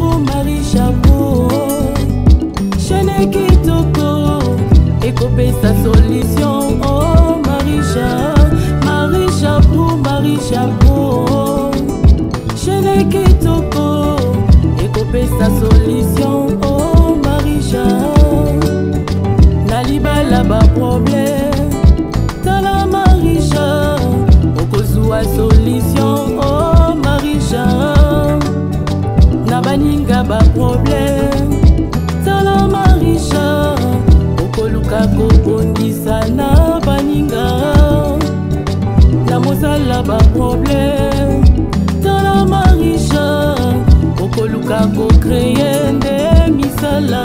Pro, Marie Chapeau. Chaîne Kitoko, écopé sa solution. Oh, Marie Chapeau, Marie Chapeau. Chaîne Kitoko, écopé sa solution. Oh, Marie Chapeau. Naliba là-bas problème. Tala Marie Chapeau, okozua solution. Oh, Marie Chapeau. Nabaninga ba problème. Tala Marie Chapeau, okoluka kobondisa na baninga. Na mosala ba problème. Tala Marie Chapeau, okoluka ko créer nde misala.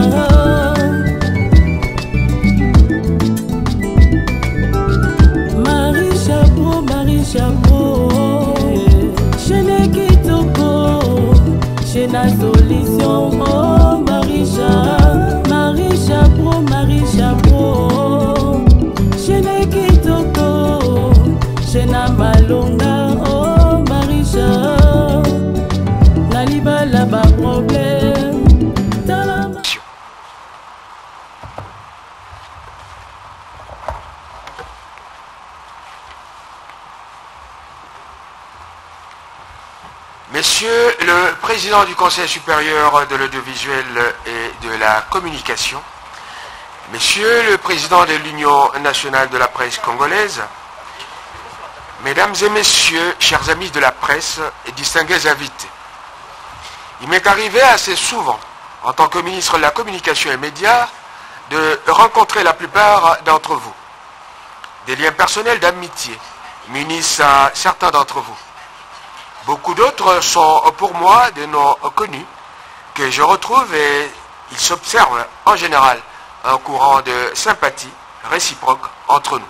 Marie Chapeau, Marie Chapeau. Chaîne Kitoko, chaîne à solution. Oh, Marie Chapeau, Marie Chapeau, Marie Chapeau. Chaîne Kitoko, chaîne à malonga. Oh, Marie Chapeau. Naliba là-bas problème. Monsieur le Président du Conseil supérieur de l'audiovisuel et de la communication, Monsieur le Président de l'Union nationale de la presse congolaise, Mesdames et Messieurs, chers amis de la presse et distingués invités, il m'est arrivé assez souvent, en tant que ministre de la Communication et Médias, de rencontrer la plupart d'entre vous. Des liens personnels d'amitié m'unissent à certains d'entre vous. Beaucoup d'autres sont pour moi des noms connus que je retrouve et il s'observe en général un courant de sympathie réciproque entre nous.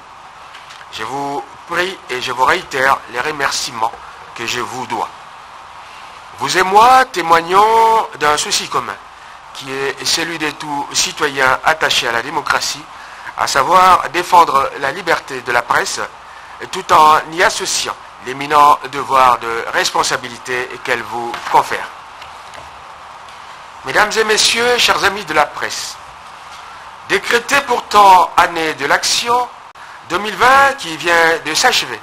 Je vous prie et je vous réitère les remerciements que je vous dois. Vous et moi témoignons d'un souci commun qui est celui de tout citoyen attaché à la démocratie, à savoir défendre la liberté de la presse tout en y associant l'éminent devoir de responsabilité qu'elle vous confère. Mesdames et Messieurs, chers amis de la presse, décrétée pourtant année de l'action, 2020 qui vient de s'achever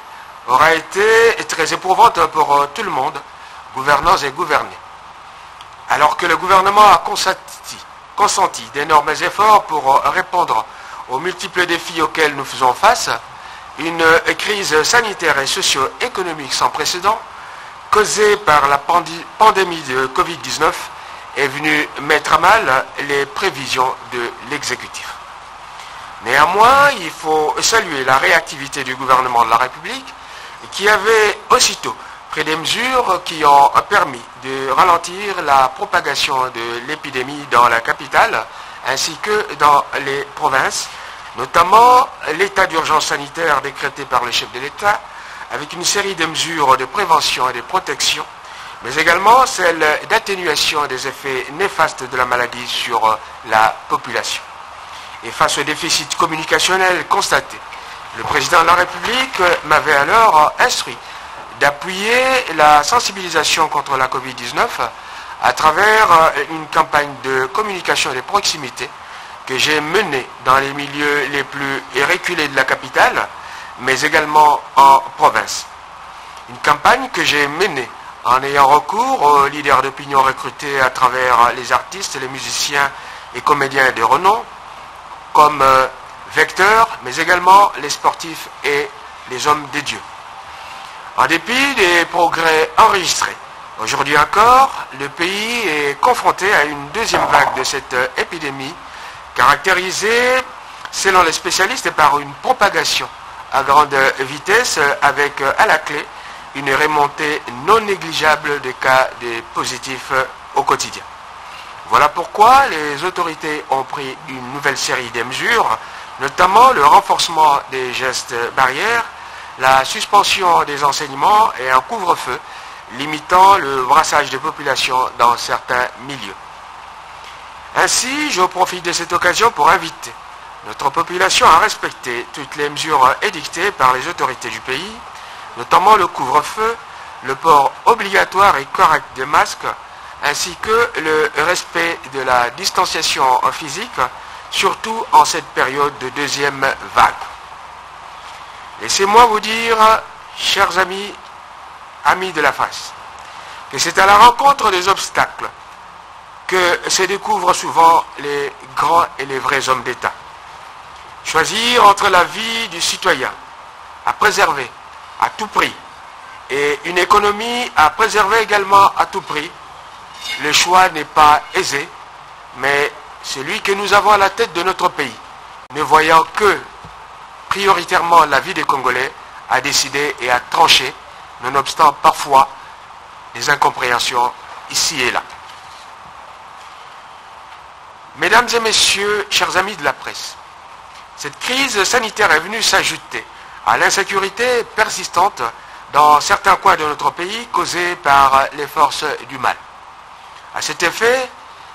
aura été très éprouvante pour tout le monde, gouvernants et gouvernés. Alors que le gouvernement a consenti d'énormes efforts pour répondre aux multiples défis auxquels nous faisons face, une crise sanitaire et socio-économique sans précédent, causée par la pandémie de Covid-19, est venue mettre à mal les prévisions de l'exécutif. Néanmoins, il faut saluer la réactivité du gouvernement de la République, qui avait aussitôt pris des mesures qui ont permis de ralentir la propagation de l'épidémie dans la capitale, ainsi que dans les provinces, notamment l'état d'urgence sanitaire décrété par le chef de l'État, avec une série de mesures de prévention et de protection, mais également celle d'atténuation des effets néfastes de la maladie sur la population. Et face au déficit communicationnel constaté, le président de la République m'avait alors instruit d'appuyer la sensibilisation contre la Covid-19 à travers une campagne de communication de proximité que j'ai menée dans les milieux les plus reculés de la capitale, mais également en province. Une campagne que j'ai menée en ayant recours aux leaders d'opinion recrutés à travers les artistes, les musiciens et comédiens de renom, comme vecteurs, mais également les sportifs et les hommes de Dieu. En dépit des progrès enregistrés, aujourd'hui encore, le pays est confronté à une deuxième vague de cette épidémie, caractérisée, selon les spécialistes, par une propagation à grande vitesse avec à la clé une remontée non négligeable des cas de positifs au quotidien. Voilà pourquoi les autorités ont pris une nouvelle série de mesures, notamment le renforcement des gestes barrières, la suspension des enseignements et un couvre-feu limitant le brassage de population dans certains milieux. Ainsi, je profite de cette occasion pour inviter notre population à respecter toutes les mesures édictées par les autorités du pays, notamment le couvre-feu, le port obligatoire et correct des masques, ainsi que le respect de la distanciation physique, surtout en cette période de deuxième vague. Laissez-moi vous dire, chers amis, amis de la presse, que c'est à la rencontre des obstacles que se découvrent souvent les grands et les vrais hommes d'État. Choisir entre la vie du citoyen à préserver à tout prix et une économie à préserver également à tout prix, le choix n'est pas aisé, mais celui que nous avons à la tête de notre pays, ne voyant que prioritairement la vie des Congolais, a décidé et a tranché, nonobstant parfois des incompréhensions ici et là. Mesdames et messieurs, chers amis de la presse, cette crise sanitaire est venue s'ajouter à l'insécurité persistante dans certains coins de notre pays causée par les forces du mal. À cet effet,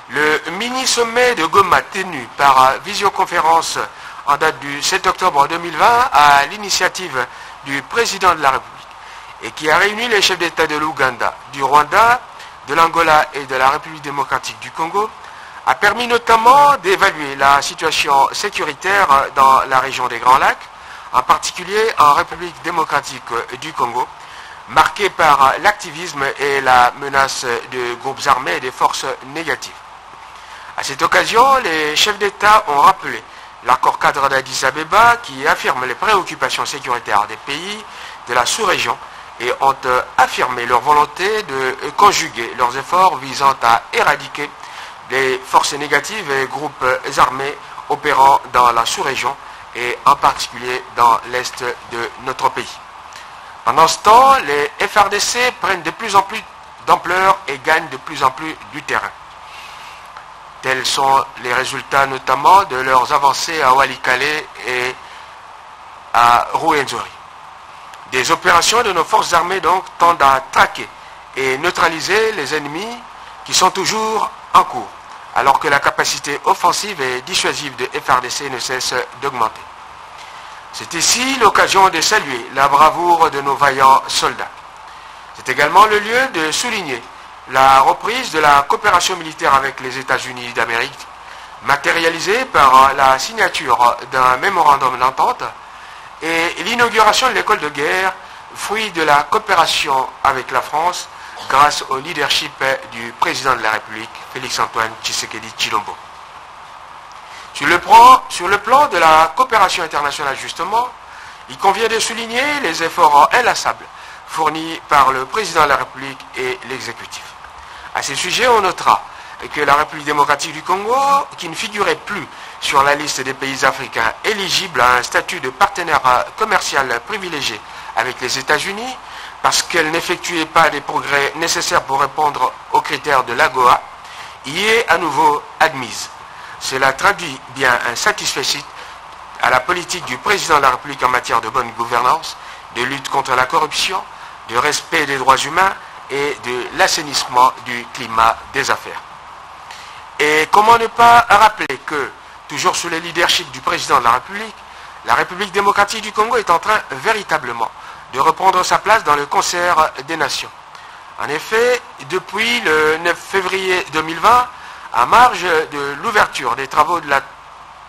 le mini-sommet de Goma tenu par visioconférence en date du 7 octobre 2020 à l'initiative du président de la République et qui a réuni les chefs d'État de l'Ouganda, du Rwanda, de l'Angola et de la République démocratique du Congo a permis notamment d'évaluer la situation sécuritaire dans la région des Grands Lacs, en particulier en République démocratique du Congo, marquée par l'activisme et la menace de groupes armés et des forces négatives. À cette occasion, les chefs d'État ont rappelé l'accord cadre d'Addis Abeba qui affirme les préoccupations sécuritaires des pays de la sous-région et ont affirmé leur volonté de conjuguer leurs efforts visant à éradiquer les forces négatives et groupes armés opérant dans la sous-région et en particulier dans l'est de notre pays. Pendant ce temps, les FRDC prennent de plus en plus d'ampleur et gagnent de plus en plus du terrain. Tels sont les résultats notamment de leurs avancées à Walikale et à Rwenzori. Des opérations de nos forces armées donc tendent à traquer et neutraliser les ennemis qui sont toujours en cours, alors que la capacité offensive et dissuasive de FRDC ne cesse d'augmenter. C'est ici l'occasion de saluer la bravoure de nos vaillants soldats. C'est également le lieu de souligner la reprise de la coopération militaire avec les États-Unis d'Amérique, matérialisée par la signature d'un mémorandum d'entente et l'inauguration de l'école de guerre, fruit de la coopération avec la France, grâce au leadership du président de la République, Félix-Antoine Tshisekedi Tshilombo. Sur le plan de la coopération internationale justement, il convient de souligner les efforts inlassables fournis par le président de la République et l'exécutif. À ce sujet, on notera que la République démocratique du Congo, qui ne figurait plus sur la liste des pays africains éligibles à un statut de partenaire commercial privilégié avec les États-Unis, parce qu'elle n'effectuait pas des progrès nécessaires pour répondre aux critères de l'AGOA, y est à nouveau admise. Cela traduit bien un satisfecit à la politique du président de la République en matière de bonne gouvernance, de lutte contre la corruption, de respect des droits humains et de l'assainissement du climat des affaires. Et comment ne pas rappeler que, toujours sous le leadership du président de la République démocratique du Congo est en train véritablement de reprendre sa place dans le concert des nations. En effet, depuis le 9 février 2020, à marge de l'ouverture des travaux de la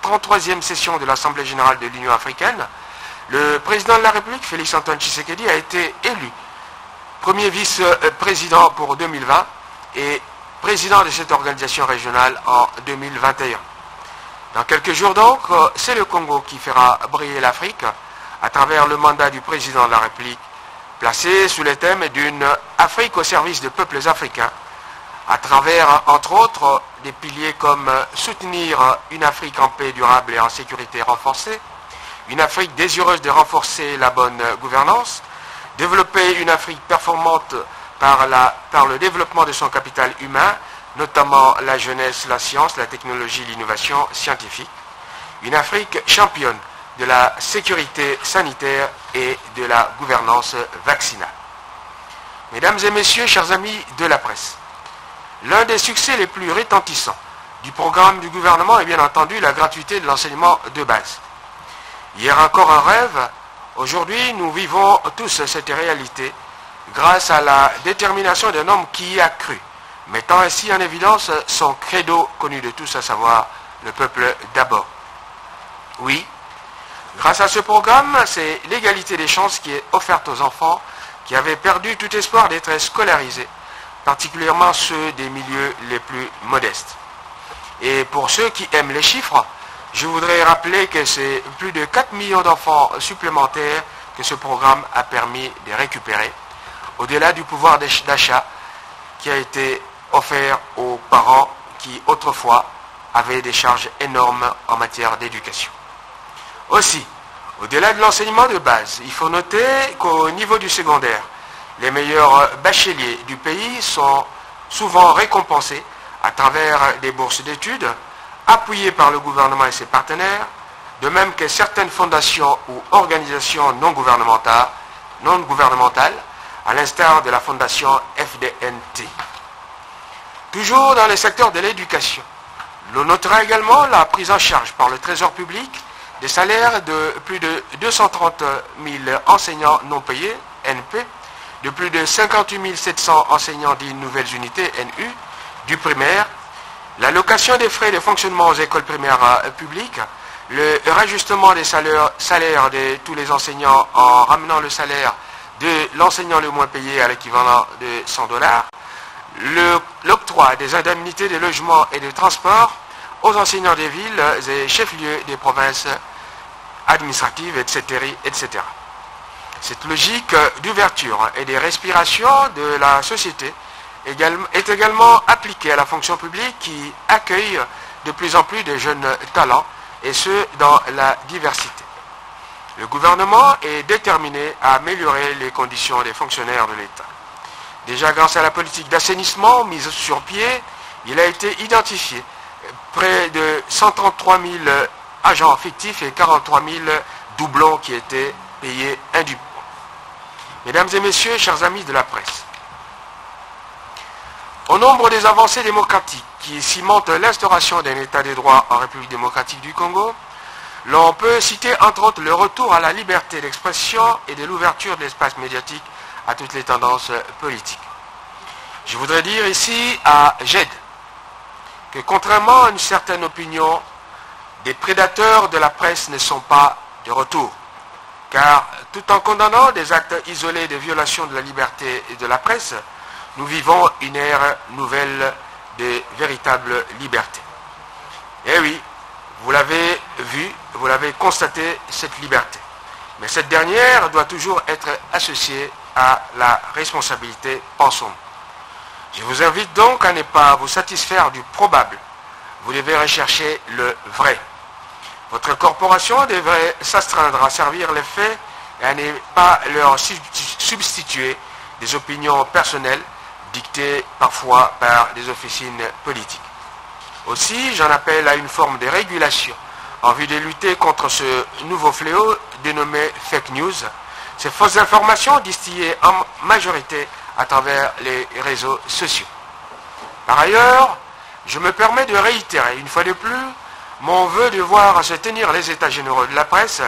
33e session de l'Assemblée générale de l'Union africaine, le président de la République, Félix-Antoine Tshisekedi, a été élu premier vice-président pour 2020 et président de cette organisation régionale en 2021. Dans quelques jours donc, c'est le Congo qui fera briller l'Afrique à travers le mandat du président de la République, placé sous le thème d'une Afrique au service des peuples africains, à travers, entre autres, des piliers comme soutenir une Afrique en paix durable et en sécurité renforcée, une Afrique désireuse de renforcer la bonne gouvernance, développer une Afrique performante par le développement de son capital humain, notamment la jeunesse, la science, la technologie, l'innovation scientifique, une Afrique championne de la sécurité sanitaire et de la gouvernance vaccinale. Mesdames et messieurs, chers amis de la presse, l'un des succès les plus retentissants du programme du gouvernement est bien entendu la gratuité de l'enseignement de base. Hier encore un rêve, aujourd'hui nous vivons tous cette réalité grâce à la détermination d'un homme qui y a cru, mettant ainsi en évidence son credo connu de tous, à savoir le peuple d'abord. Oui, grâce à ce programme, c'est l'égalité des chances qui est offerte aux enfants qui avaient perdu tout espoir d'être scolarisés, particulièrement ceux des milieux les plus modestes. Et pour ceux qui aiment les chiffres, je voudrais rappeler que c'est plus de 4 millions d'enfants supplémentaires que ce programme a permis de récupérer, au-delà du pouvoir d'achat qui a été offert aux parents qui autrefois avaient des charges énormes en matière d'éducation. Aussi, au-delà de l'enseignement de base, il faut noter qu'au niveau du secondaire, les meilleurs bacheliers du pays sont souvent récompensés à travers des bourses d'études, appuyées par le gouvernement et ses partenaires, de même que certaines fondations ou organisations non gouvernementales, à l'instar de la fondation FDNT. Toujours dans le secteur de l'éducation, l'on notera également la prise en charge par le Trésor public des salaires de plus de 230 000 enseignants non payés, NP, de plus de 58 700 enseignants des nouvelles unités, NU, du primaire, l'allocation des frais de fonctionnement aux écoles primaires publiques, le rajustement des salaires de tous les enseignants en ramenant le salaire de l'enseignant le moins payé à l'équivalent de 100 $, l'octroi des indemnités de logement et de transport aux enseignants des villes et chefs-lieux des provinces administratives, etc., etc. Cette logique d'ouverture et de respiration de la société est également appliquée à la fonction publique qui accueille de plus en plus de jeunes talents, et ce, dans la diversité. Le gouvernement est déterminé à améliorer les conditions des fonctionnaires de l'État. Déjà grâce à la politique d'assainissement mise sur pied, il a été identifié près de 133 000 agents fictifs et 43 000 doublons qui étaient payés indûment. Mesdames et messieurs, chers amis de la presse, au nombre des avancées démocratiques qui cimentent l'instauration d'un État de droit en République démocratique du Congo, l'on peut citer entre autres le retour à la liberté d'expression et de l'ouverture de l'espace médiatique à toutes les tendances politiques. Je voudrais dire ici à GED que contrairement à une certaine opinion, des prédateurs de la presse ne sont pas de retour. Car tout en condamnant des actes isolés de violation de la liberté de la presse, nous vivons une ère nouvelle de véritable liberté. Et oui, vous l'avez vu, vous l'avez constaté, cette liberté. Mais cette dernière doit toujours être associée à la responsabilité, pensons-nous. Je vous invite donc à ne pas vous satisfaire du probable. Vous devez rechercher le vrai. Votre corporation devrait s'astreindre à servir les faits et à ne pas leur substituer des opinions personnelles dictées parfois par des officines politiques. Aussi, j'en appelle à une forme de régulation en vue de lutter contre ce nouveau fléau dénommé fake news, ces fausses informations distillées en majorité à travers les réseaux sociaux. Par ailleurs, je me permets de réitérer une fois de plus mon vœu de voir se tenir les états généraux de la presse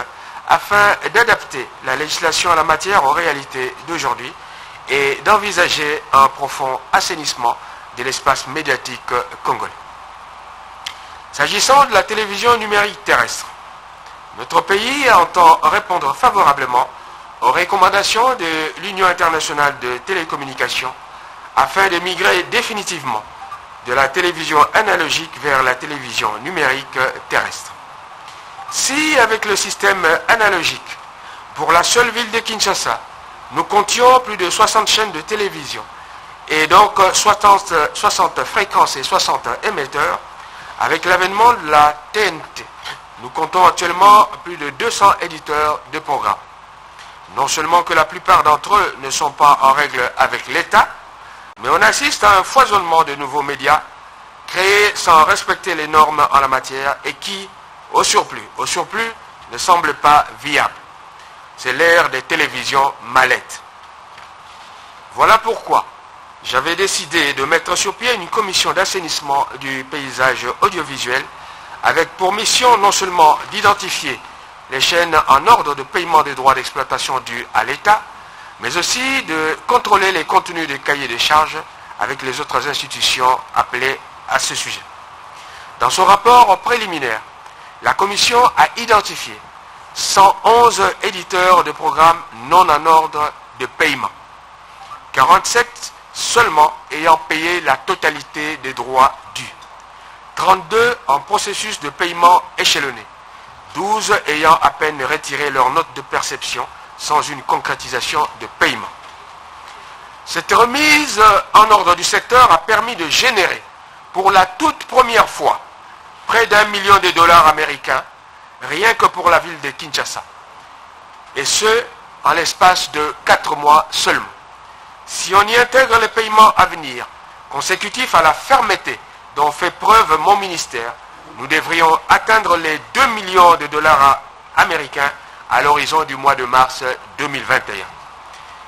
afin d'adapter la législation en la matière aux réalités d'aujourd'hui et d'envisager un profond assainissement de l'espace médiatique congolais. S'agissant de la télévision numérique terrestre, notre pays entend répondre favorablement aux recommandations de l'Union internationale de télécommunications afin de migrer définitivement de la télévision analogique vers la télévision numérique terrestre. Si, avec le système analogique, pour la seule ville de Kinshasa, nous comptions plus de 60 chaînes de télévision et donc 60 fréquences et 60 émetteurs, avec l'avènement de la TNT, nous comptons actuellement plus de 200 éditeurs de programmes. Non seulement que la plupart d'entre eux ne sont pas en règle avec l'État, mais on assiste à un foisonnement de nouveaux médias créés sans respecter les normes en la matière et qui, au surplus, ne semblent pas viables. C'est l'ère des télévisions mallettes. Voilà pourquoi j'avais décidé de mettre sur pied une commission d'assainissement du paysage audiovisuel avec pour mission non seulement d'identifier les chaînes en ordre de paiement des droits d'exploitation dus à l'État, mais aussi de contrôler les contenus des cahiers des charges avec les autres institutions appelées à ce sujet. Dans son rapport préliminaire, la Commission a identifié 111 éditeurs de programmes non en ordre de paiement, 47 seulement ayant payé la totalité des droits dus, 32 en processus de paiement échelonné, 12 ayant à peine retiré leur note de perception sans une concrétisation de paiement. Cette remise en ordre du secteur a permis de générer pour la toute première fois près d'1 million de dollars américains rien que pour la ville de Kinshasa, et ce en l'espace de 4 mois seulement. Si on y intègre les paiements à venir, consécutifs à la fermeté dont fait preuve mon ministère, nous devrions atteindre les 2 millions de dollars américains à l'horizon du mois de mars 2021.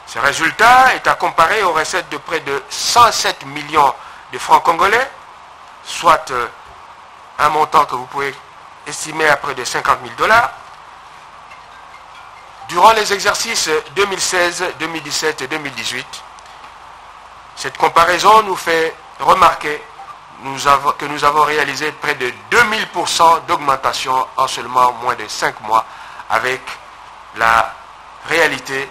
Ce résultat est à comparer aux recettes de près de 107 millions de francs congolais, soit un montant que vous pouvez estimer à près de 50 000 dollars, durant les exercices 2016, 2017 et 2018. Cette comparaison nous fait remarquer que nous avons réalisé près de 2000% d'augmentation en seulement moins de 5 mois avec la réalité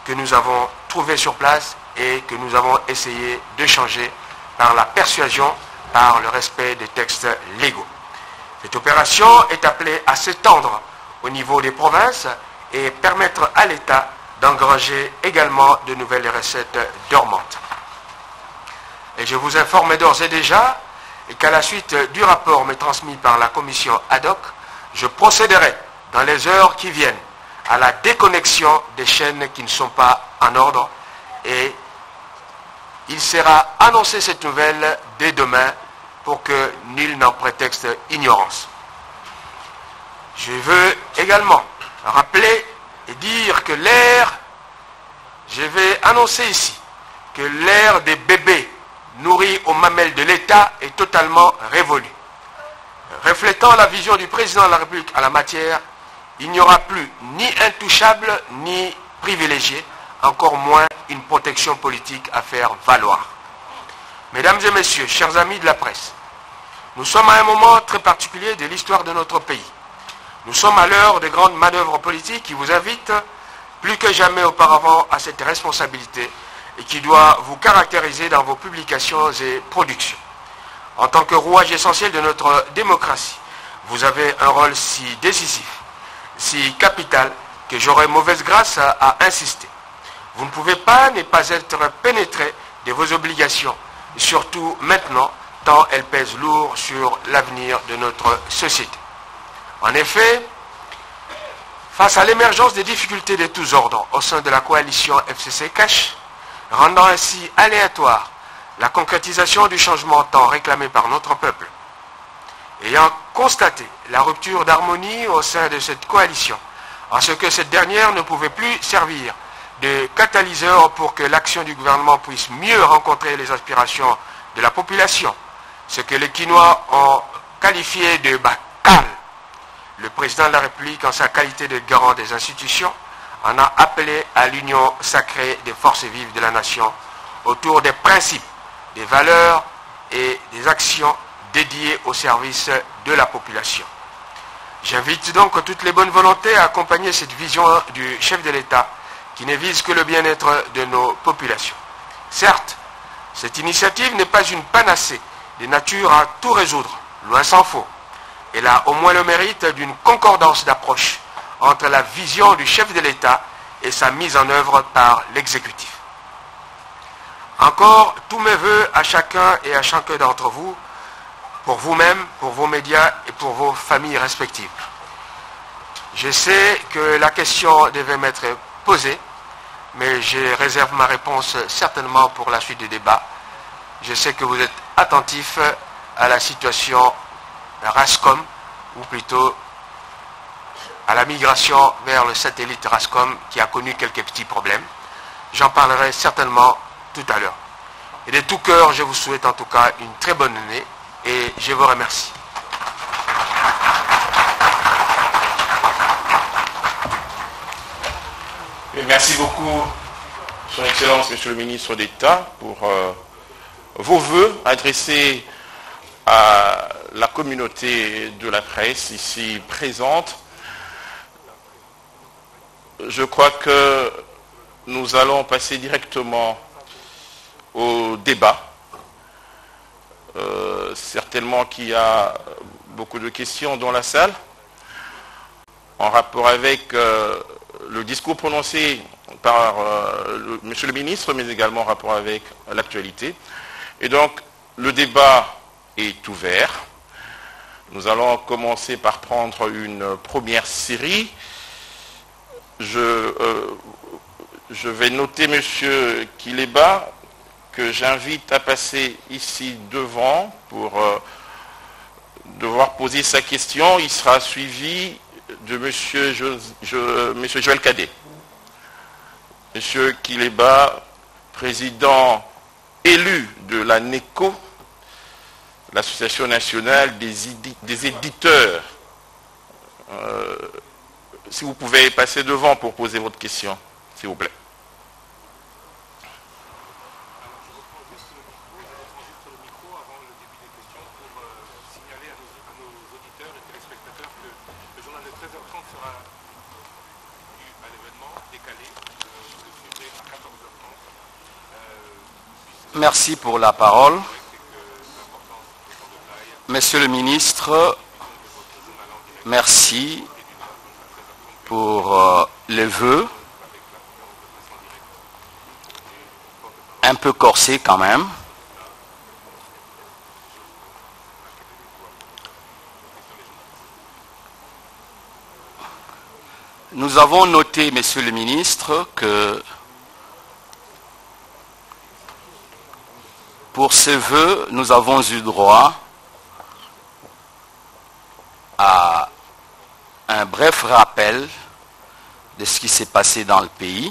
que nous avons trouvée sur place et que nous avons essayé de changer par la persuasion, par le respect des textes légaux. Cette opération est appelée à s'étendre au niveau des provinces et permettre à l'État d'engranger également de nouvelles recettes dormantes. Et je vous informe d'ores et déjà qu'à la suite du rapport me transmis par la commission ad hoc, je procéderai dans les heures qui viennent à la déconnexion des chaînes qui ne sont pas en ordre et il sera annoncé cette nouvelle dès demain pour que nul n'en prétexte ignorance. Je veux également rappeler et dire que je vais annoncer ici que l'ère des bébés nourris aux mamelles de l'État est totalement révolue. Reflétant la vision du président de la République en la matière, il n'y aura plus ni intouchable ni privilégié, encore moins une protection politique à faire valoir. Mesdames et messieurs, chers amis de la presse, nous sommes à un moment très particulier de l'histoire de notre pays. Nous sommes à l'heure de grandes manœuvres politiques qui vous invitent plus que jamais auparavant à cette responsabilité et qui doit vous caractériser dans vos publications et productions. En tant que rouage essentiel de notre démocratie, vous avez un rôle si décisif, si capital, que j'aurais mauvaise grâce à insister. Vous ne pouvez pas ne pas être pénétré de vos obligations, surtout maintenant, tant elles pèsent lourd sur l'avenir de notre société. En effet, face à l'émergence des difficultés de tous ordres au sein de la coalition FCC-Cash, rendant ainsi aléatoire la concrétisation du changement tant réclamé par notre peuple, ayant constaté la rupture d'harmonie au sein de cette coalition, en ce que cette dernière ne pouvait plus servir de catalyseur pour que l'action du gouvernement puisse mieux rencontrer les aspirations de la population, ce que les Quinois ont qualifié de bacal. Le président de la République, en sa qualité de garant des institutions, en a appelé à l'union sacrée des forces vives de la nation autour des principes, des valeurs et des actions dédiées au service de la population. J'invite donc toutes les bonnes volontés à accompagner cette vision du chef de l'État qui ne vise que le bien-être de nos populations. Certes, cette initiative n'est pas une panacée de nature à tout résoudre, loin s'en faut. Elle a au moins le mérite d'une concordance d'approche entre la vision du chef de l'État et sa mise en œuvre par l'exécutif. Encore tous mes voeux à chacun et à chacun d'entre vous, pour vous-même, pour vos médias et pour vos familles respectives. Je sais que la question devait m'être posée, mais je réserve ma réponse certainement pour la suite du débat. Je sais que vous êtes attentifs à la situation RASCOM, ou plutôt à la migration vers le satellite RASCOM qui a connu quelques petits problèmes. J'en parlerai certainement tout à l'heure. Et de tout cœur, je vous souhaite en tout cas une très bonne année et je vous remercie. Et merci beaucoup, Son Excellence, Monsieur le Ministre d'État, pour vos vœux adressés à la communauté de la presse ici présente. Je crois que nous allons passer directement au débat. Certainement qu'il y a beaucoup de questions dans la salle en rapport avec le discours prononcé par Monsieur le ministre, mais également en rapport avec l'actualité. Et donc, le débat est ouvert. Nous allons commencer par prendre une première série. Je vais noter Monsieur Kileba, que j'invite à passer ici devant pour devoir poser sa question. Il sera suivi de Monsieur Joël Cadet. Monsieur Kileba, président élu de la NECO, l'Association nationale des éditeurs. Si vous pouvez passer devant pour poser votre question, s'il vous plaît. Merci pour la parole. Monsieur le ministre, merci pour les vœux. Un peu corsés quand même. Nous avons noté, monsieur le ministre, que pour ces vœux, nous avons eu droit à un bref rappel de ce qui s'est passé dans le pays.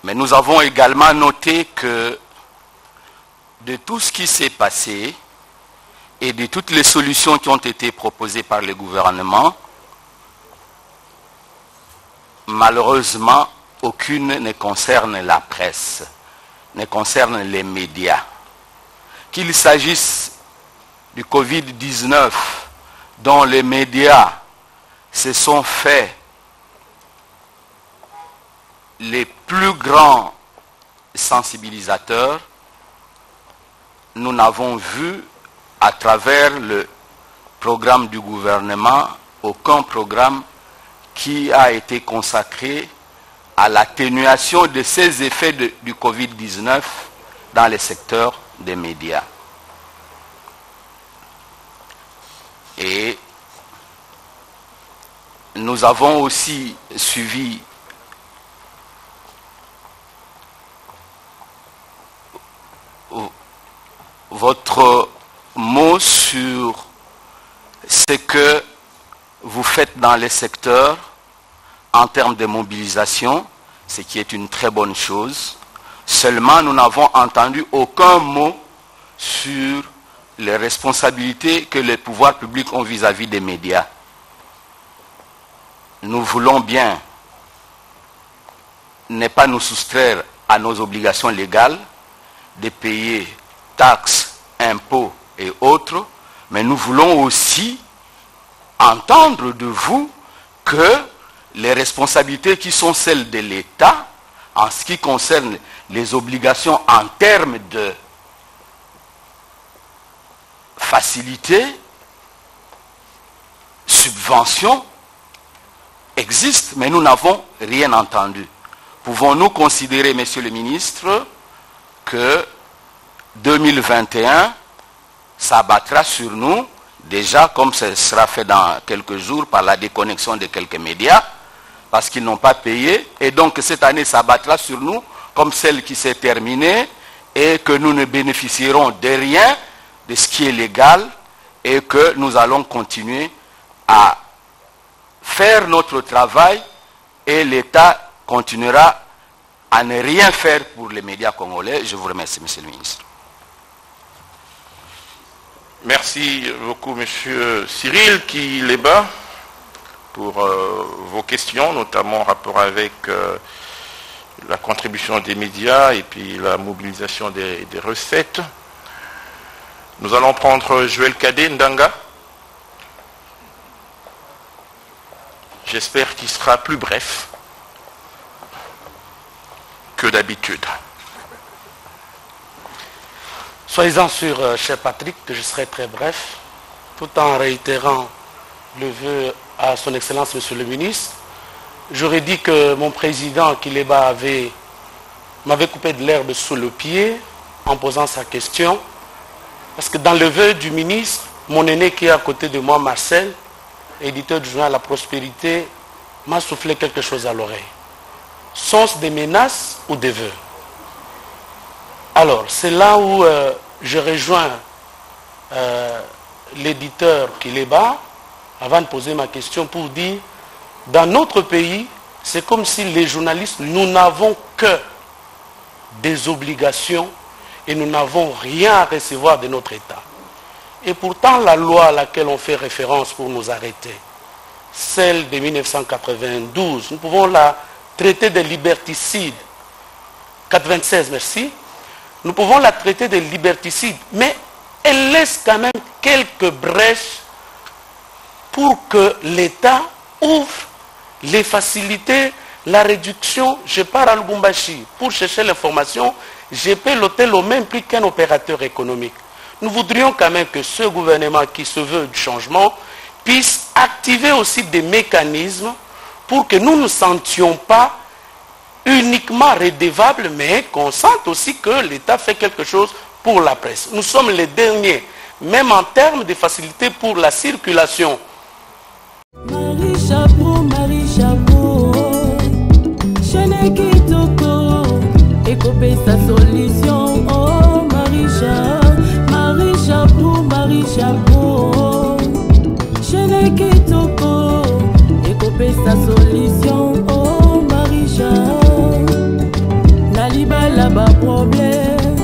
Mais nous avons également noté que de tout ce qui s'est passé et de toutes les solutions qui ont été proposées par le gouvernement, malheureusement, aucune ne concerne la presse, ne concerne les médias. Qu'il s'agisse du Covid-19, dont les médias se sont fait les plus grands sensibilisateurs, nous n'avons vu à travers le programme du gouvernement aucun programme qui a été consacré à l'atténuation de ces effets du Covid-19 dans les secteurs des médias. Et nous avons aussi suivi votre mot sur ce que vous faites dans les secteurs en termes de mobilisation, ce qui est une très bonne chose. Seulement, nous n'avons entendu aucun mot sur les responsabilités que les pouvoirs publics ont vis-à-vis des médias. Nous voulons bien ne pas nous soustraire à nos obligations légales de payer taxes, impôts et autres, mais nous voulons aussi entendre de vous que les responsabilités qui sont celles de l'État, en ce qui concerne les obligations en termes de facilité, subvention, existent, mais nous n'avons rien entendu. Pouvons-nous considérer, monsieur le ministre, que 2021 s'abattra sur nous, déjà comme ce sera fait dans quelques jours par la déconnexion de quelques médias, parce qu'ils n'ont pas payé, et donc cette année s'abattra sur nous comme celle qui s'est terminée, et que nous ne bénéficierons de rien de ce qui est légal, et que nous allons continuer à faire notre travail, et l'État continuera à ne rien faire pour les médias congolais. Je vous remercie, monsieur le ministre. Merci beaucoup, monsieur Cyril Kileba, pour vos questions, notamment en rapport avec la contribution des médias et puis la mobilisation des recettes. Nous allons prendre Joël Cadet Ndanga. J'espère qu'il sera plus bref que d'habitude. Soyez-en sûr, cher Patrick, que je serai très bref, tout en réitérant le vœu à son Excellence, Monsieur le Ministre. J'aurais dit que mon président Kileba m'avait coupé de l'herbe sous le pied en posant sa question. Parce que dans le vœu du ministre, mon aîné qui est à côté de moi, Marcel, éditeur du journal La Prospérité, m'a soufflé quelque chose à l'oreille. Sont-ce des menaces ou des vœux? Alors, c'est là où je rejoins l'éditeur Kileba, avant de poser ma question, pour dire, dans notre pays, c'est comme si les journalistes, nous n'avons que des obligations et nous n'avons rien à recevoir de notre État. Et pourtant, la loi à laquelle on fait référence pour nous arrêter, celle de 1992, nous pouvons la traiter de liberticide. 96, merci. Nous pouvons la traiter de liberticide, mais elle laisse quand même quelques brèches pour que l'État ouvre les facilités, la réduction. Je pars à Lubumbashi pour chercher l'information, je paie l'hôtel au même prix qu'un opérateur économique. Nous voudrions quand même que ce gouvernement qui se veut du changement puisse activer aussi des mécanismes pour que nous ne sentions pas uniquement redevables, mais qu'on sente aussi que l'État fait quelque chose pour la presse. Nous sommes les derniers, même en termes de facilité pour la circulation. Marie Chapeau, Chene Kitoko, Ekopé sa solution, oh Marie Chapeau, Chene Kitoko, Ekopé sa solution, oh Marie Chapeau, Naliba la ba problème,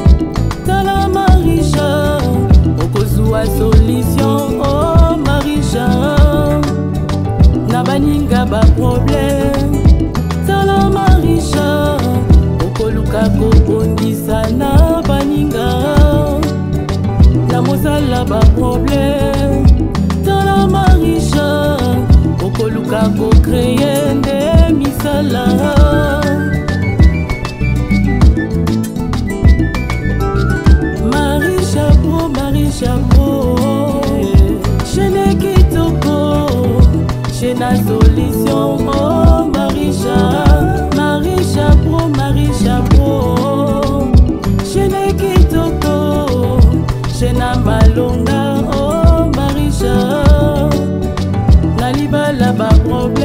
Tala Marie Chapeau, Okozua solution, oh Marie Chapeau, Nabaninga ba problème, Tala Marie Chapeau, Okoluka kobondisa na baninga. Namozala ba problème, Tala Marie Chapeau, Okoluka ko créer des misala. Marie Chapeau, Chene Kitoko, Chena solution, oh Marie Chapeau, Chene Kitoko, Chena malonga, oh Marie Chapeau, Naliba la ba problème.